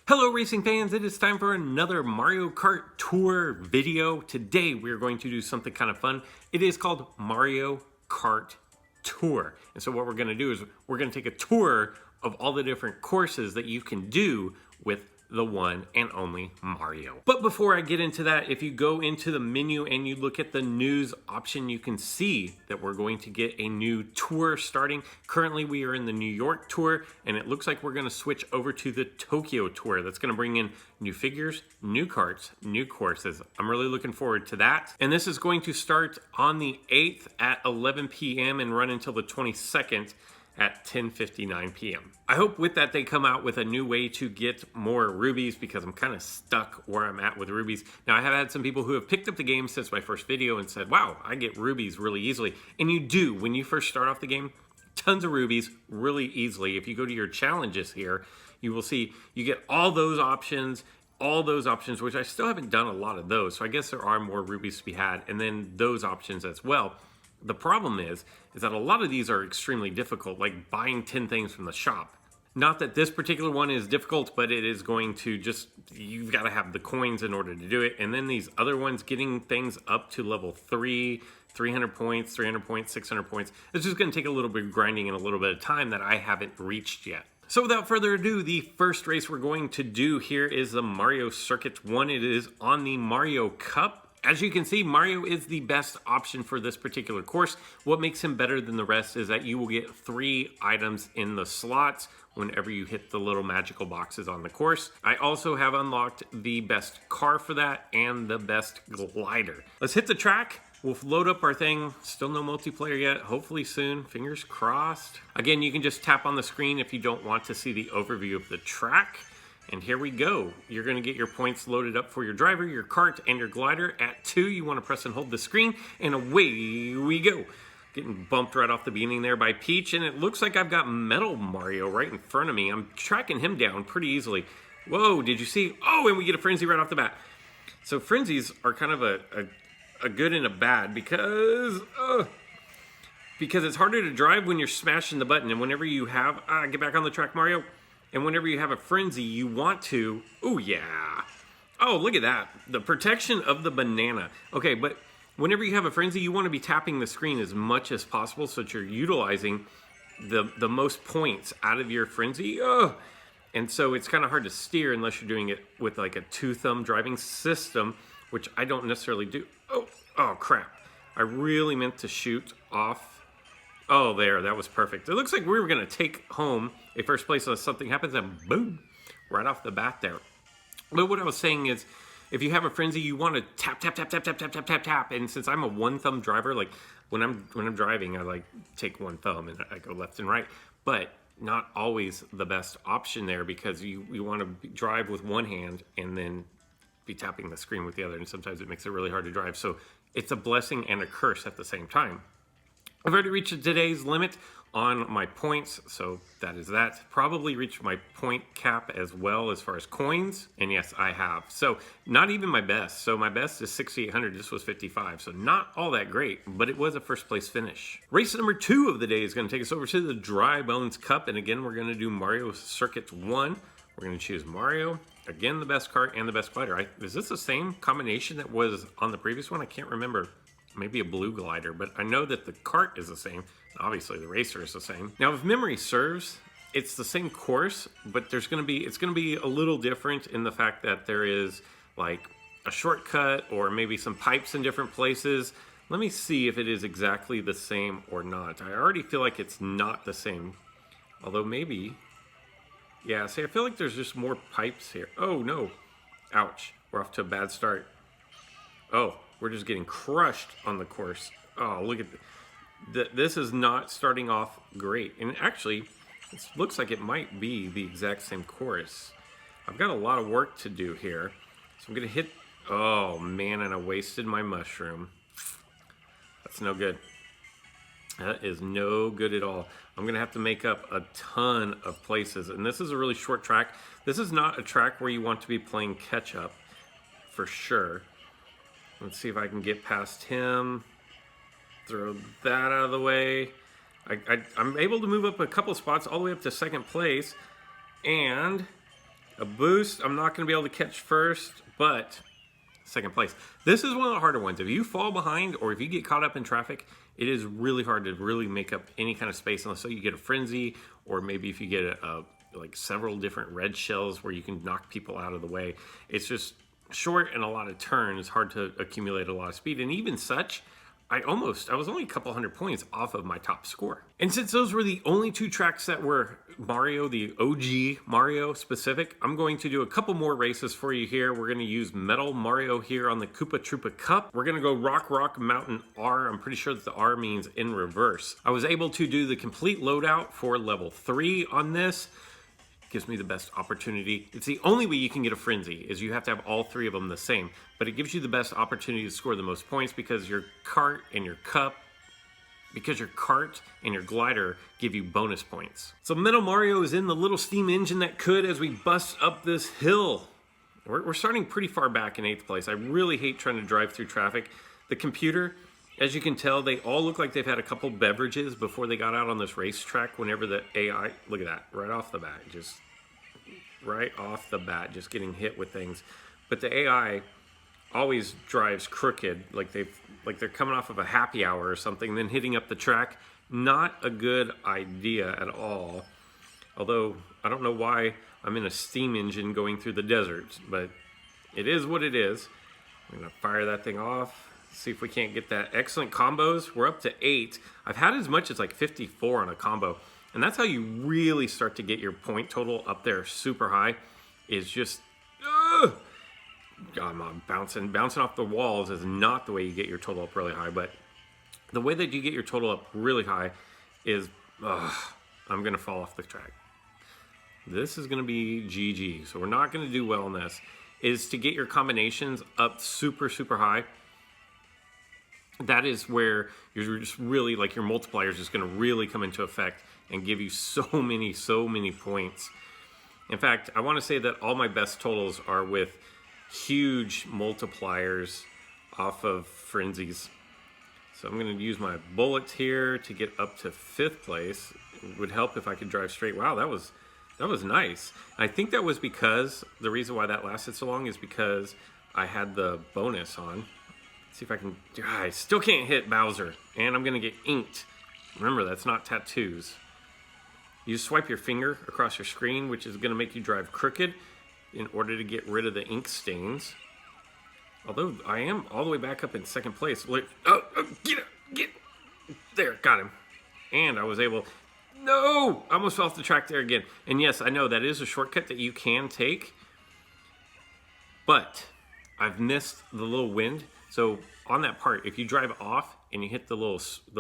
Hello racing fans, it is time for another Mario Kart Tour video. Today we are going to do something kind of fun. It is called Mario Kart Tour. And so what we're going to do is we're going to take a tour of all the different courses that you can do with the one and only Mario. But before I get into that, if you go into the menu and you look at the news option, you can see that we're going to get a new tour starting. Currently we are in the New York tour, and it looks like we're going to switch over to the Tokyo tour. That's going to bring in new figures, new karts, new courses. I'm really looking forward to that. And this is going to start on the 8th at 11 p.m. and run until the 22nd at 10:59 p.m. I hope with that they come out with a new way to get more rubies, because I'm kind of stuck where I'm at with rubies. Now I have had some people who have picked up the game since my first video and said, wow, I get rubies really easily. And you do. When you first start off the game, tons of rubies really easily. If you go to your challenges here, you will see you get all those options, which I still haven't done a lot of those. So I guess there are more rubies to be had, and then those options as well. The problem is that a lot of these are extremely difficult, like buying 10 things from the shop. Not that this particular one is difficult, but it is going to just, you've got to have the coins in order to do it. And then these other ones, getting things up to level 3, 300 points, 300 points, 600 points, it's just going to take a little bit of grinding and a little bit of time that I haven't reached yet. So without further ado, the first race we're going to do here is the Mario Circuit 1. It is on the Mario Cup. As you can see, Mario is the best option for this particular course. What makes him better than the rest is that you will get 3 items in the slots whenever you hit the little magical boxes on the course. I also have unlocked the best car for that and the best glider. Let's hit the track. We'll load up our thing. Still no multiplayer yet. Hopefully soon. Fingers crossed. Again, you can just tap on the screen if you don't want to see the overview of the track. And here we go. You're going to get your points loaded up for your driver, your kart, and your glider. At 2, you want to press and hold the screen, and away we go. Getting bumped right off the beginning there by Peach, and it looks like I've got Metal Mario right in front of me. I'm tracking him down pretty easily. Whoa, did you see? Oh, and we get a Frenzy right off the bat. So Frenzies are kind of a good and a bad, because it's harder to drive when you're smashing the button. And whenever you have, get back on the track, Mario. And whenever you have a frenzy, you want to, oh yeah. Oh, look at that. The protection of the banana. Okay, but whenever you have a frenzy, you want to be tapping the screen as much as possible so that you're utilizing the most points out of your frenzy. And so it's kind of hard to steer unless you're doing it with like a 2-thumb driving system, which I don't necessarily do. Oh crap. I really meant to shoot off. Oh, there, that was perfect. It looks like we were going to take home a first place unless something happens, and boom, right off the bat there. But what I was saying is, if you have a frenzy, you want to tap, tap, tap, tap, tap, tap, tap, tap, tap. And since I'm a 1-thumb driver, like when I'm driving, I like take 1 thumb and I go left and right. But not always the best option there, because you want to drive with one hand and then be tapping the screen with the other. And sometimes it makes it really hard to drive. So it's a blessing and a curse at the same time. I've already reached today's limit on my points, so that is that. Probably reached my point cap as well as far as coins, and yes, I have. So not even my best. So my best is 6,800, this was 55, so not all that great, but it was a first place finish. Race number 2 of the day is going to take us over to the Dry Bones Cup, and again, we're going to do Mario Circuit 1. We're going to choose Mario, again, the best kart and the best glider. Is this the same combination that was on the previous one? I can't remember. Maybe a blue glider, but I know that the kart is the same. Obviously, the racer is the same. Now, if memory serves, it's the same course, but it's going to be a little different in the fact that there is like a shortcut or maybe some pipes in different places. Let me see if it is exactly the same or not. I already feel like it's not the same, although maybe. Yeah, see, I feel like there's just more pipes here. Oh, no. Ouch. We're off to a bad start. Oh. We're just getting crushed on the course. Oh, look at this is not starting off great. And actually, it looks like it might be the exact same course. I've got a lot of work to do here. So I'm going to hit... Oh, man, and I wasted my mushroom. That's no good. That is no good at all. I'm going to have to make up a ton of places. And this is a really short track. This is not a track where you want to be playing catch-up, for sure. Let's see if I can get past him. Throw that out of the way. I'm able to move up a couple spots all the way up to 2nd place. And A boost, I'm not going to be able to catch first, but second place. This is one of the harder ones. If you fall behind or if you get caught up in traffic, it is really hard to really make up any kind of space unless you get a frenzy, or maybe if you get like several different red shells where you can knock people out of the way. It's just short and a lot of turns, hard to accumulate a lot of speed. And even such, I was only a couple hundred points off of my top score. And since those were the only two tracks that were Mario, the OG Mario specific, I'm going to do a couple more races for you here. We're gonna use Metal Mario here on the Koopa Troopa Cup. We're gonna go Rock Mountain R. I'm pretty sure that the R means in reverse. I was able to do the complete loadout for level 3 on this. Gives me the best opportunity. It's the only way you can get a frenzy, is you have to have all 3 of them the same, but it gives you the best opportunity to score the most points because your cart and your glider give you bonus points. So Metal Mario is in the little steam engine that could as we bust up this hill. We're starting pretty far back in 8th place. I really hate trying to drive through traffic. The computer, as you can tell, they all look like they've had a couple beverages before they got out on this racetrack. Whenever the AI, look at that, right off the bat, just getting hit with things. But the AI always drives crooked, like they're coming off of a happy hour or something, then hitting up the track. Not a good idea at all. Although, I don't know why I'm in a steam engine going through the desert, but it is what it is. I'm gonna fire that thing off. See if we can't get that. Excellent combos. We're up to 8. I've had as much as like 54 on a combo. And that's how you really start to get your point total up there super high. Is just, God, I'm bouncing off the walls is not the way you get your total up really high. But the way that you get your total up really high is, I'm going to fall off the track. This is going to be GG. So we're not going to do well in this. Is to get your combinations up super, super high. That is where you're just really, like, your multiplier is just going to really come into effect and give you so many points. In fact, I want to say that all my best totals are with huge multipliers off of frenzies. So I'm going to use my bullets here to get up to 5th place. It would help if I could drive straight. Wow, that was nice. And I think that was because, the reason why that lasted so long is because I had the bonus on. See if I can, I still can't hit Bowser, and I'm gonna get inked. Remember, that's not tattoos. You swipe your finger across your screen, which is gonna make you drive crooked in order to get rid of the ink stains. Although I am all the way back up in 2nd place. Get, there, got him. And I was able, no, I almost fell off the track there again. And yes, I know that is a shortcut that you can take, but I've missed the little wind. So on that part, if you drive off and you hit the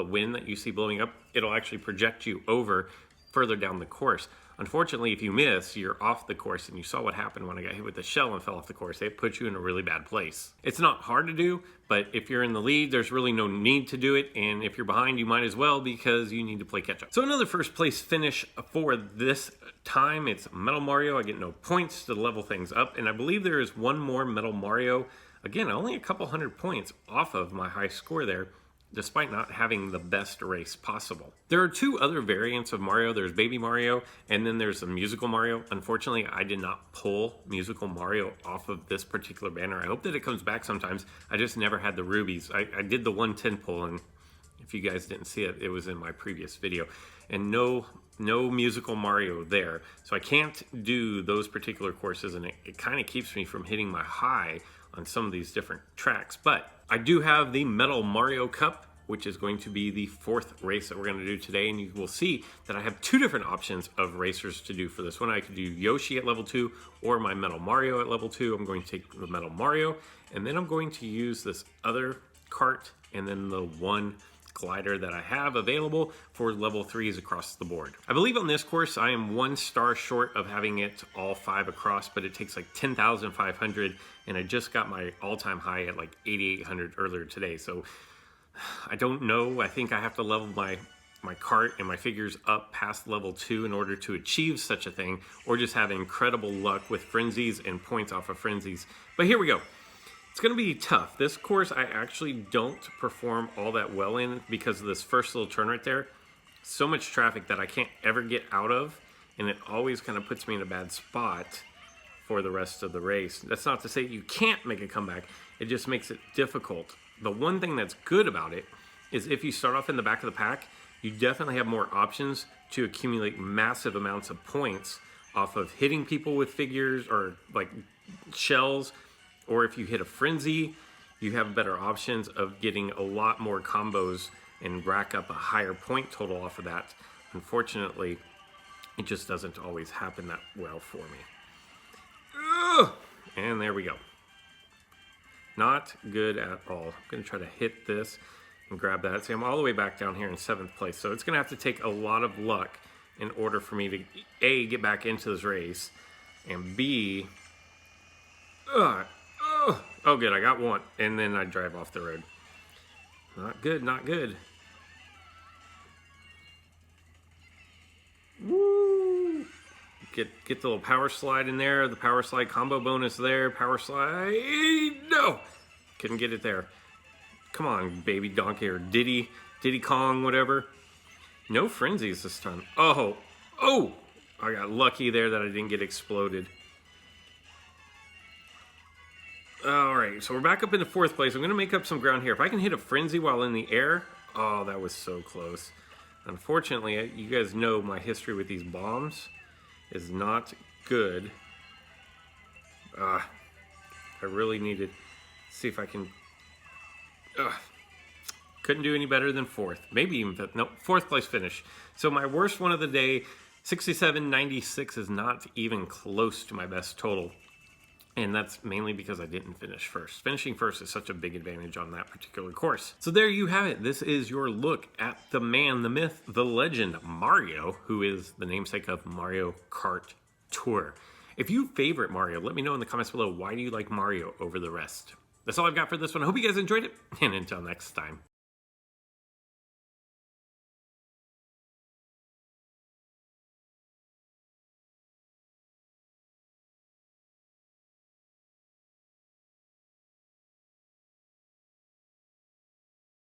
wind that you see blowing up, it'll actually project you over further down the course. Unfortunately, if you miss, you're off the course, and you saw what happened when I got hit with the shell and fell off the course. It puts you in a really bad place. It's not hard to do, but if you're in the lead, there's really no need to do it, and if you're behind, you might as well, because you need to play catch up. So another 1st place finish for this time. It's Metal Mario. I get no points to level things up, and I believe there is one more Metal Mario. Again, only a couple hundred points off of my high score there, despite not having the best race possible. There are 2 other variants of Mario. There's Baby Mario, and then there's the Musical Mario. Unfortunately, I did not pull Musical Mario off of this particular banner. I hope that it comes back sometimes. I just never had the rubies. I did the 110 pull, and if you guys didn't see it, it was in my previous video. And no Musical Mario there. So I can't do those particular courses, and it kind of keeps me from hitting my high on some of these different tracks. But I do have the Metal Mario Cup, which is going to be the 4th race that we're going to do today, and you will see that I have 2 different options of racers to do for this one. I could do Yoshi at level 2 or my Metal Mario at level 2. I'm going to take the Metal Mario, and then I'm going to use this other cart and then the one glider that I have available for level 3s across the board. I believe on this course I am 1 star short of having it all 5 across, but it takes like 10,500, and I just got my all-time high at like 8,800 earlier today. So I don't know. I think I have to level my cart and my figures up past level 2 in order to achieve such a thing, or just have incredible luck with frenzies and points off of frenzies. But here we go. It's going to be tough. This course I actually don't perform all that well in because of this first little turn right there. So much traffic that I can't ever get out of, and it always kind of puts me in a bad spot for the rest of the race. That's not to say you can't make a comeback. It just makes it difficult. The one thing that's good about it is if you start off in the back of the pack, you definitely have more options to accumulate massive amounts of points off of hitting people with figures or like shells, or if you hit a frenzy, you have better options of getting a lot more combos and rack up a higher point total off of that. Unfortunately, it just doesn't always happen that well for me. Ugh! And there we go. Not good at all. I'm going to try to hit this and grab that. See, I'm all the way back down here in 7th place, so it's going to have to take a lot of luck in order for me to, A, get back into this race, and B, oh good, I got one, and then I drive off the road. Not good, not good. Woo! Get the little power slide in there, the power slide combo bonus there, power slide, no! Couldn't get it there. Come on, baby donkey, or Diddy Kong, whatever. No frenzies this time. Oh, I got lucky there that I didn't get exploded. All right, so we're back up into 4th place. I'm gonna make up some ground here. If I can hit a frenzy while in the air, oh, that was so close. Unfortunately, you guys know my history with these bombs is not good. I really needed, see if I can, couldn't do any better than 4th. Maybe even 5th. No, 4th place finish. So my worst one of the day, 67.96, is not even close to my best total. And that's mainly because I didn't finish first. Finishing first is such a big advantage on that particular course. So there you have it. This is your look at the man, the myth, the legend, Mario, who is the namesake of Mario Kart Tour. If you favorite Mario, let me know in the comments below, why do you like Mario over the rest? That's all I've got for this one. I hope you guys enjoyed it, and until next time.